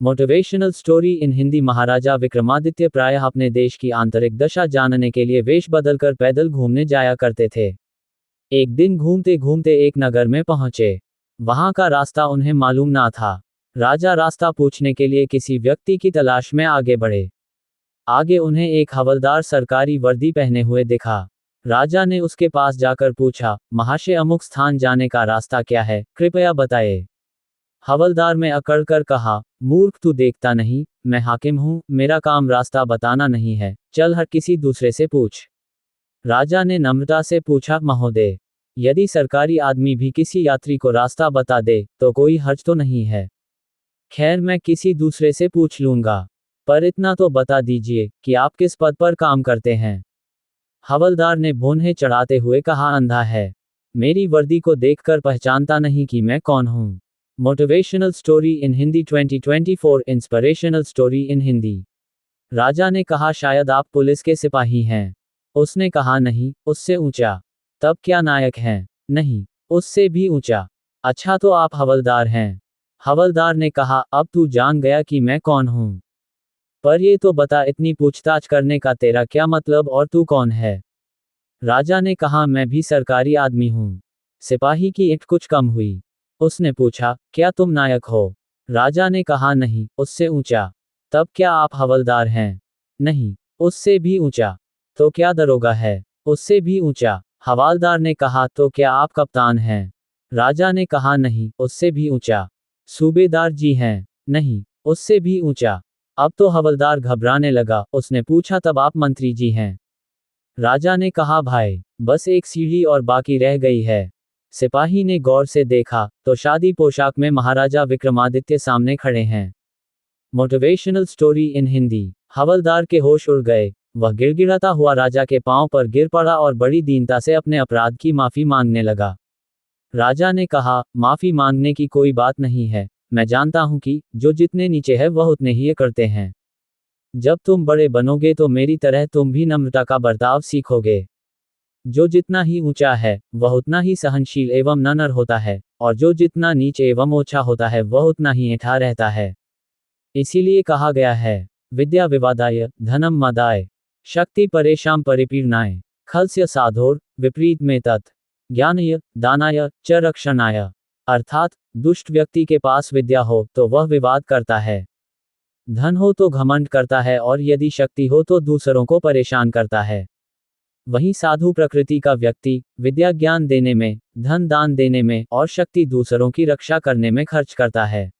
Motivational story in Hindi. Maharaja Vikramaditya प्रायः अपने देश की आंतरिक दशा जानने के लिए वेश बदलकर पैदल घूमने जाया करते थे। एक दिन घूमते घूमते एक नगर में पहुंचे। वहां का रास्ता उन्हें मालूम ना था। राजा रास्ता पूछने के लिए किसी व्यक्ति की तलाश में आगे बढ़े। आगे उन्हें एक हवलदार सरकारी वर्दी पहने हुए दिखा। राजा ने उसके पास जाकर पूछा, महाशय अमुक स्थान जाने का रास्ता क्या है, कृपया बताएं। हवलदार में अकड़कर कहा, मूर्ख तू देखता नहीं, मैं हाकिम हूं, मेरा काम रास्ता बताना नहीं है, चल हर किसी दूसरे से पूछ। राजा ने नम्रता से पूछा, महोदय, यदि सरकारी आदमी भी किसी यात्री को रास्ता बता दे तो कोई हर्ज तो नहीं है। खैर मैं किसी दूसरे से पूछ लूंगा, पर इतना तो बता दीजिए कि आप किस पद पर काम करते हैं। हवलदार ने भौहें चढ़ाते हुए कहा, अंधा है, मेरी वर्दी को देखकर पहचानता नहीं कि मैं कौन हूं। Motivational story in Hindi 2024 inspirational story in Hindi. राजा ने कहा, शायद आप पुलिस के सिपाही हैं। उसने कहा, नहीं, उससे ऊंचा। तब क्या नायक हैं? नहीं, उससे भी ऊंचा। अच्छा तो आप हवलदार हैं। हवलदार ने कहा, अब तू जान गया कि मैं कौन हूं। पर ये तो बता, इतनी पूछताछ करने का तेरा क्या मतलब और तू कौन है? राजा ने कहा, मैं भी सरकारी आदमी हूं। सिपाही की ईंट कुछ कम हुई। उसने पूछा, क्या तुम नायक हो? राजा ने कहा, नहीं, उससे ऊंचा। तब क्या आप हवलदार हैं? नहीं, उससे भी ऊंचा। तो क्या दरोगा है? उससे भी ऊंचा। हवालदार ने कहा, तो क्या आप कप्तान हैं? राजा ने कहा, नहीं, उससे भी ऊंचा। सूबेदार जी हैं? नहीं, उससे भी ऊंचा। अब तो हवलदार घबराने लगा। उसने पूछा, तब आप मंत्री जी हैं? राजा ने कहा, भाई, बस एक सीढ़ी और बाकी रह गई है। सिपाही ने गौर से देखा तो शादी पोशाक में महाराजा विक्रमादित्य सामने खड़े हैं। Motivational story in Hindi. हवलदार के होश उड़ गए। वह गिड़गिड़ाता हुआ राजा के पांव पर गिर पड़ा और बड़ी दीनता से अपने अपराध की माफी मांगने लगा। राजा ने कहा, माफी मांगने की कोई बात नहीं है, मैं जानता हूं कि जो जितने नीचे है वह उतने ही ये करते हैं। जब तुम बड़े बनोगे तो मेरी तरह तुम भी नम्रता का बर्ताव सीखोगे। जो जितना ही ऊंचा है वह उतना ही सहनशील एवं नम्र होता है, और जो जितना नीच एवं ओछा होता है वह उतना ही ऐंठा रहता है। इसीलिए कहा गया है, विद्या विवादाय धनम मदाय शक्ति परेशान परिपीड़नाय खलस्य साधोर विपरीत में तत् ज्ञानय दानाय च रक्षणाय। अर्थात दुष्ट व्यक्ति के पास विद्या हो तो वह विवाद करता है, धन हो तो घमंड करता है, और यदि शक्ति हो तो दूसरों को परेशान करता है। वहीं साधु प्रकृति का व्यक्ति विद्या ज्ञान देने में, धन दान देने में और शक्ति दूसरों की रक्षा करने में खर्च करता है।